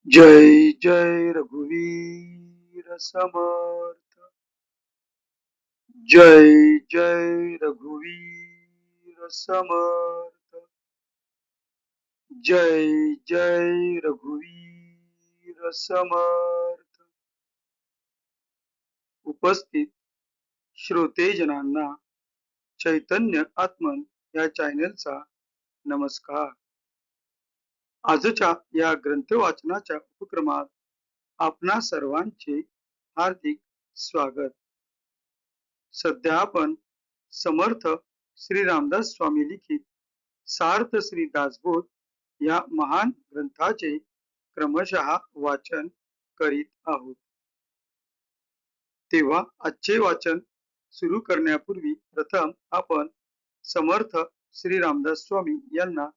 जय जय रघुवीर समर्थ। जय जय रघुवीर समर्थ। जय जय रघुवीर समर्थ। उपस्थित श्रोतेजनांना चैतन्य आत्मन या चॅनलचा नमस्कार। आजच्या या ग्रंथ वाचनाच्या उपक्रमात आपणा सर्वांचे हार्दिक स्वागत। सध्या आपण समर्थ श्री रामदास स्वामी लिखित सार्थ श्री दासबोध या महान ग्रंथाचे क्रमशः वाचन करीत आहोत। तेव्हा आजचे वाचन सुरू करण्यापूर्वी प्रथम आपण समर्थ श्री रामदास स्वामी यांना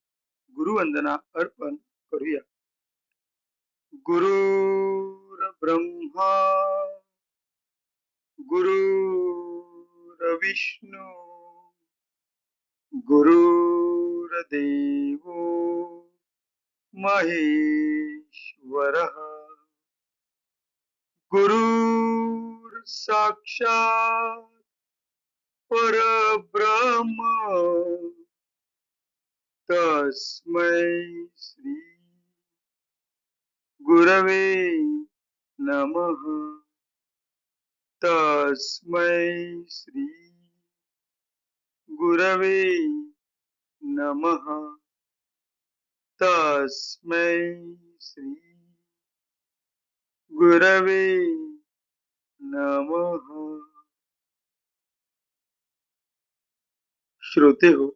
गुरुवंदना अर्पण करूया। गुरुर् ब्रह्मा गुरुर्विष्णू गुरुर्देवो महेश्वरः गुरुर् साक्षात् परब्रह्म तस्मै श्री गुरवे नमः। तस्मै श्री गुरवे नमः। तस्मै श्री गुरवे नमः। श्रोते हो,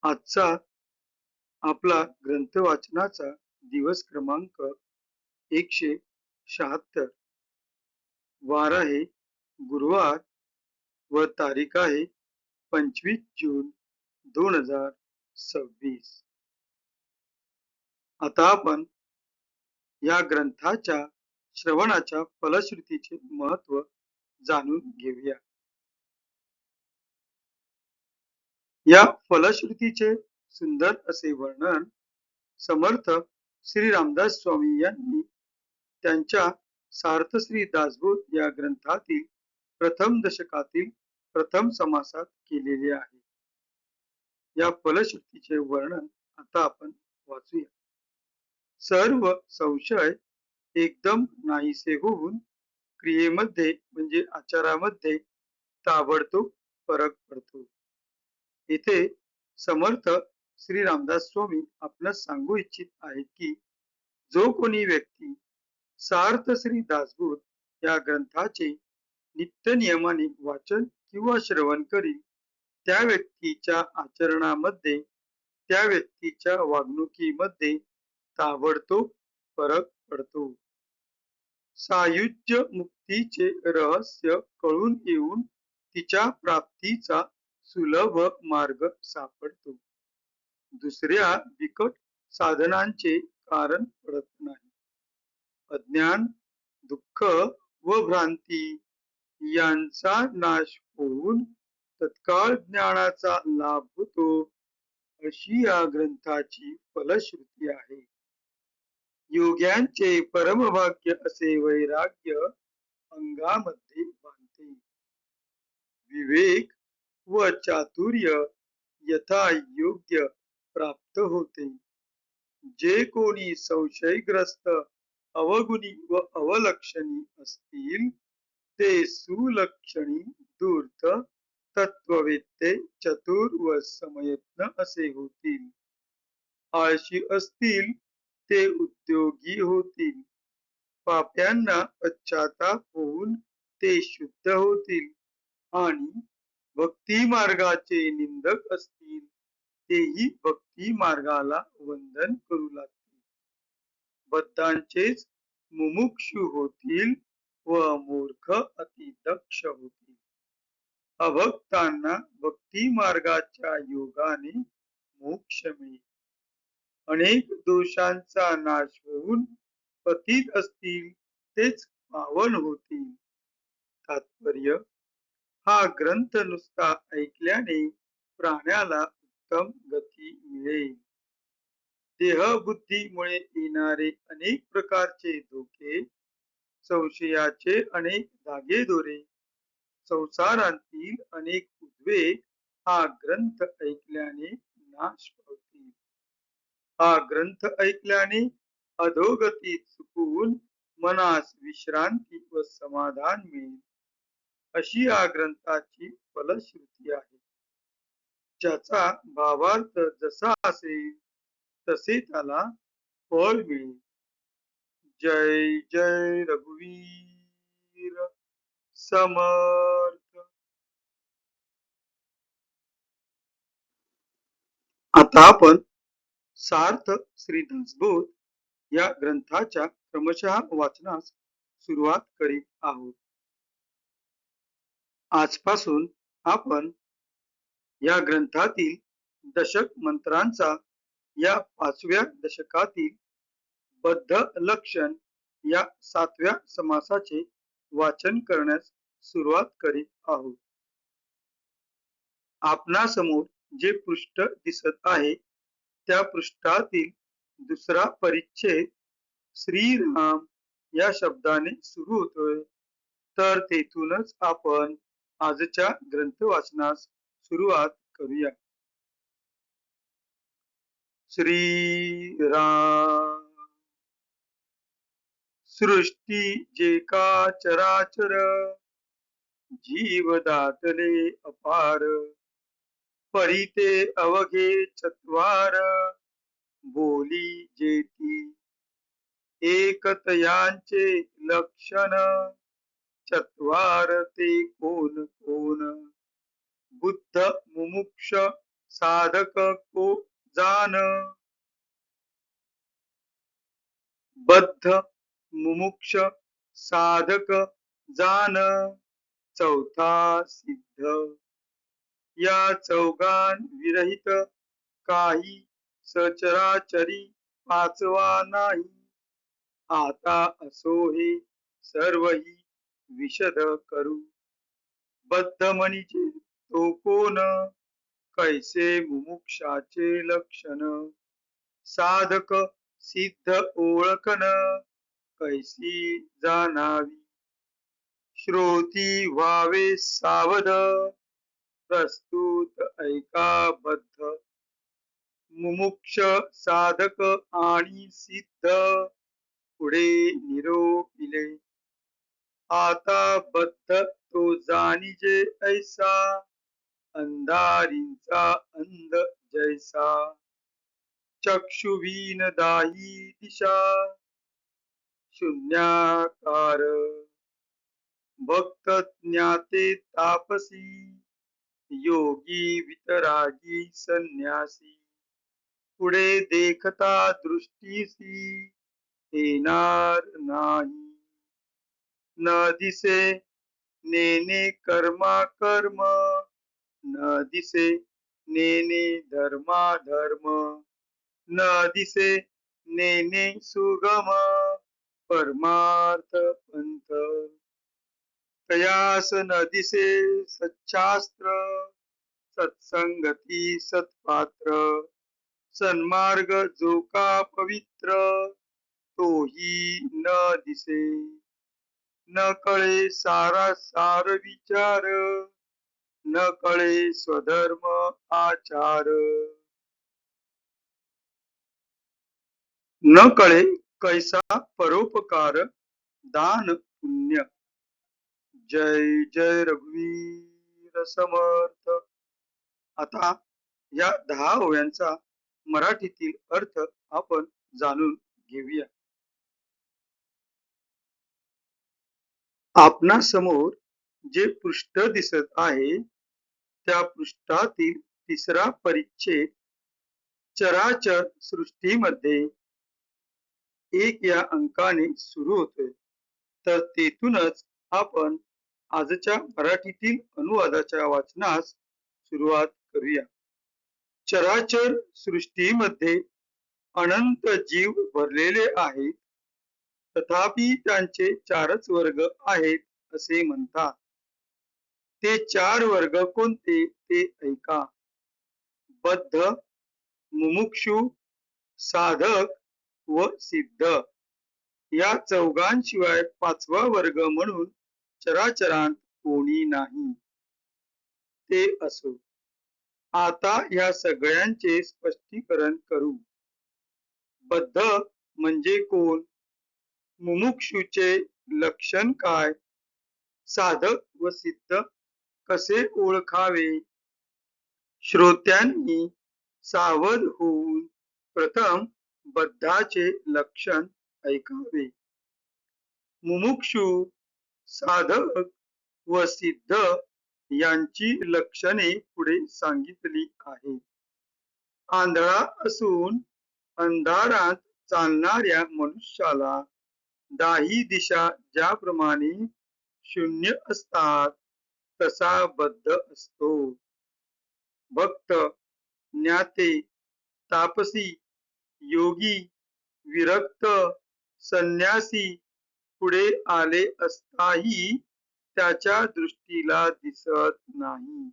आजचा आपला ग्रंथ वाचनाचा दिवस क्रमांक 176। वार आहे गुरुवार व तारीख आहे 25 जून 2026। आता आपण या ग्रंथाच्या श्रवणाच्या फलश्रुतीचे महत्व जाणून घेऊया। या फलश्रुतीचे सुंदर असे वर्णन समर्थ श्री रामदास स्वामी यांनी त्यांच्या सार्थ श्री दासबोध या ग्रंथातील प्रथम दशकातील प्रथम समासात केलेले आहे। या फलश्रुतीचे वर्णन आता आपण वाचूया। सर्व संशय एकदम नाहीसे होऊन क्रियेमध्ये म्हणजे आचारामध्ये ताबडतोब फरक पडतो। इथे समर्थ श्री रामदास स्वामी आपणास सांगू इच्छित आहेत की जो कोणी व्यक्ती सार्थ श्री दासबोध या ग्रंथाचे नित्य नियमाने वाचन किंवा श्रवण करील त्या व्यक्तीच्या आचरणामध्ये त्या व्यक्तीच्या वागणुकीमध्ये ताबडतोब फरक पडतो। सायुज्य मुक्तीचे रहस्य कळून येऊन तिच्या प्राप्तीचा सुलभ मार्ग सापडतो। दुसऱ्या बिकट साधनांचे कारण पडत नाही। अज्ञान, दुःख व भ्रांती यांचा नाश होऊन तत्काळ ज्ञानाचा लाभ होतो, अशी या ग्रंथाची फलश्रुती आहे। योग्यांचे परमभाग्य असे वैराग्य अंगामध्ये बांधते। विवेक व चातुर्य यथा योग्य प्राप्त होते। जे कोणी संशयग्रस्त अवगुणी व अवलक्षणी असतील ते सुलक्षणी धूर्त तत्ववेत्ते चतुर व समयत्न असे होतील। आळशी असतील ते उद्योगी होतील। पाप्यांना पश्चाताप होऊन ते शुद्ध होतील आणि भक्ती मार्गाचे निंदक असतील तेही भक्ती मार्गाला वंदन करू लागतील। बद्धांचेच मुमुक्षु होतील व मूर्ख अतिदक्ष होतील। अभक्तांना भक्ती मार्गाच्या योगाने मोक्ष मिळेल। अनेक दोषांचा नाश होऊन पतित असतील तेच पावन होतील। तात्पर्य, हा ग्रंथ नुसता ऐकल्याने प्राण्याला उत्तम गती मिळेल। देहबुद्धीमुळे येणारे अनेक प्रकारचे धोके, संशयाचे अनेक धागेदोरे, संसारातील अनेक उद्वेग हा ग्रंथ ऐकल्याने नाश पावतील. हा ग्रंथ ऐकल्याने अधोगती चुकून मनास विश्रांती व समाधान मिळेल, अशी या ग्रंथाची फलश्रुती आहे. ज्याचा भावार्थ जसा असेल तसे त्याला फळ मिळेल. जय जय रघुवीर समर्थ. आता आपण सार्थ श्री दासबोध या ग्रंथाच्या क्रमशः वाचनास सुरुवात करीत आहोत. आजपासून आपण या ग्रंथातील दशक मंत्रांचा या 5व्या दशकातील बद्ध लक्षण या 7व्या समासाचे वाचन करण्यास सुरुवात करीत आहोत. आपणासमोर जे पृष्ठ दिसत आहे त्या पृष्ठातील दुसरा परिच्छेद श्रीराम या शब्दाने सुरू होतोय. तर तेथूनच आपण आजच्या ग्रंथ वाचनास सुरुवात करूया. श्री राम. सृष्टी जे का चराचर, जीव दाटले अपार, परिते अवघे चत्वार, बोली जेती एकतयांचे लक्षण, चत्वार ते कोण कोण, बुद्ध मुमुक्ष साधक को जान, बद्ध मुमुक्ष साधक जान, चौथा सिद्ध. या चौघां विरहित काही सचराचरी पाचवा नाही. आता असो हे सर्वही विशद करू. बद्ध म्हणजे तो कोण, कैसे मुमुक्षाचे लक्षण, साधक सिद्ध ओळखन, कैसी जाणावी. श्रोती व्हावे सावध, प्रस्तुत ऐका बद्ध. मुमुक्ष साधक आणि सिद्ध पुढे निरोपिले. आता बद्ध तो जाणीजे ऐसा, अंधारींचा अंध जैसा. चक्षुवीन दाही दिशा, शून्याकार. भक्त ज्ञाते तापसी, योगी वितरागी संन्यासी. पुढे देखता दृष्टीसी, येणार नाही. न दिसे नेने कर्मा कर्म, न दिसे नेने धर्मा धर्म, न दिसे नेने सुगम परमार्थ पंथ. कयास न दिसे सच्छास्त्र, सत्संगती सत्पात्र. सन्मार्ग जो का पवित्र, तोही न दिसे. न कळे सारा सार विचार, न कळे स्वधर्म आचार. न कळे कैसा परोपकार दान पुण्य. जय जय रघुवीर समर्थ. आता या 10 ओव्यांचा मराठीतील अर्थ आपण जाणून घेऊया. आपणासमोर जे पृष्ठ दिसत आहे त्या पृष्ठातील तिसरा परिच्छेद चराचर सृष्टीमध्ये 1 या अंकाने सुरू होतोय. तर तेथूनच आपण आजच्या मराठीतील अनुवादाच्या वाचनास सुरुवात करूया. चराचर सृष्टीमध्ये अनंत जीव भरलेले आहेत, तथापि त्यांचे 4च वर्ग आहेत असे म्हणतात. ते 4 वर्ग कोणते ते ऐका. बद्ध, मुमुक्षु, साधक व सिद्ध या चौघांशिवाय पाचवा वर्ग म्हणून चराचरांत कोणी नाही. ते असो. आता या सगळ्यांचे स्पष्टीकरण करू. बद्ध म्हणजे कोण? मुमुक्षूचे लक्षण काय? साधक व सिद्ध कसे ओळखावे? श्रोत्यांनी सावध होऊन प्रथम बद्धाचे लक्षण ऐकावे. मुमुक्षू, साधक व सिद्ध यांची लक्षणे पुढे सांगितली आहेत. आंधळा असून अंधारात चालणाऱ्या मनुष्याला दाही दिशा ज्याप्रमाणे शून्य असतात तसा बद्ध असतो. भक्त, ज्ञाते, तापसी, योगी, विरक्त, संन्यासी पुढे आले असताही त्याच्या दृष्टीला दिसत नाही.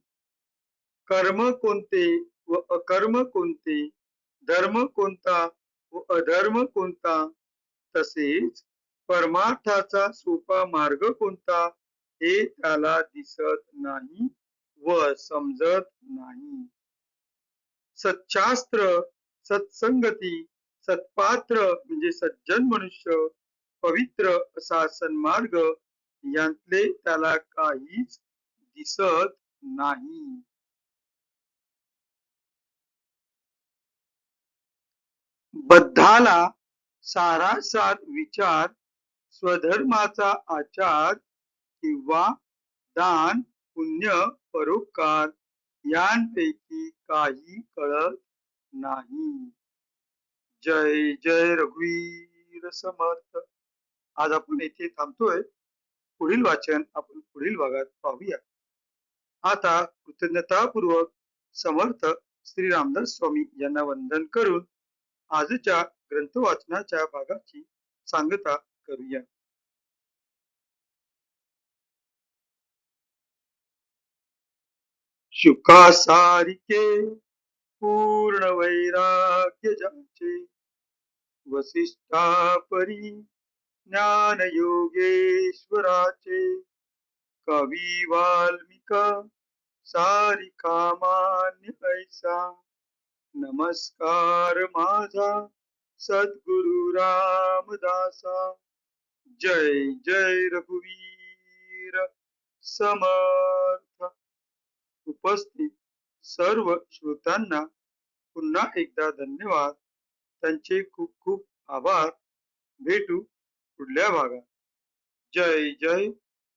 कर्म कोणते व अकर्म कोणते, धर्म कोणता व अधर्म कोणता, तसेच परमार्थाचा सोपा मार्ग कोणता हे त्याला दिसत नाही व समजत नाही. सच्शास्त्र, सत्संगती, सत्पात्र म्हणजे सज्जन मनुष्य, पवित्र असा सन्मार्ग यांतले त्याला काहीच दिसत नाही. बद्धाला सारासार विचार, स्वधर्माचा आचार किंवा दान, पुण्य, परोपकार यांपैकी काही कळत नाही. जय जय रघुवीर समर्थ. आज आपण येथे थांबतोय. पुढील वाचन आपण पुढील भागात पाहूया. आता कृतज्ञतापूर्वक समर्थ श्री रामदास स्वामी यांना वंदन करून आजच्या ग्रंथ वाचनाच्या भागाची सांगता करूया. शुकासारिके पूर्ण वैराग्य ज्याचे, वसिष्ठापरी ज्ञान योगेश्वराचे, कवी वाल्मिका सारिका मान्य ऐसा, नमस्कार माझा सद्गुरु रामदासा. जय जय रघुवीर समर्थ. उपस्थित सर्व श्रोत्यांना पुन्हा एकदा धन्यवाद. त्यांचे खूप खूप आभार. भेटू पुढल्या भागात. जय जय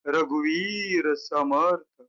रघुवीर समर्थ.